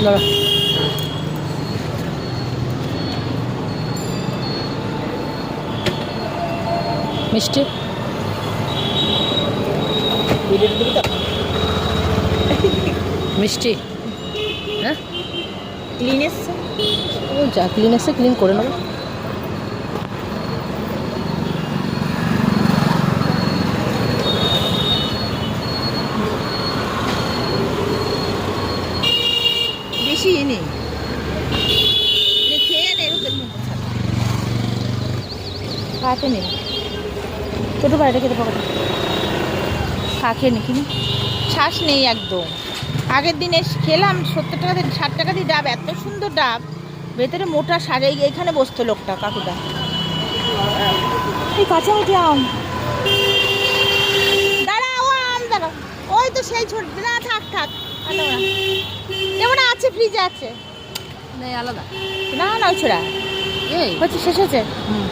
দাঁড়া। মিষ্টি মিষ্টি হ্যাঁ ক্লিন এসছে। ও যা ক্লিন এসে ক্লিন করে নেবো। বেশি নেই, খেয়ে নে রোদের মতো খাতে নেই। ছোটো বাড়িটা খেতে পাবো খা খেয়ে নি কিনি শ্বাস নেই একদম। আগের দিন এসে খেলাম 70 টাকা দিয়ে 60 টাকা দিয়ে ডাব, এত সুন্দর ডাব, ভেতরে মোটা সারে। এইখানে বসতো লোকটা, কাকুটা। এই কাঁচামাটি আম, দাঁড়াও আম দাঁড়াও। ওই তো সেই ছোট না, থাক থাক যেমন আছে, ফ্রিজে আছে। আলাদা না না ওই ছোড়া এই হচ্ছে, শেষ হয়েছে। হুম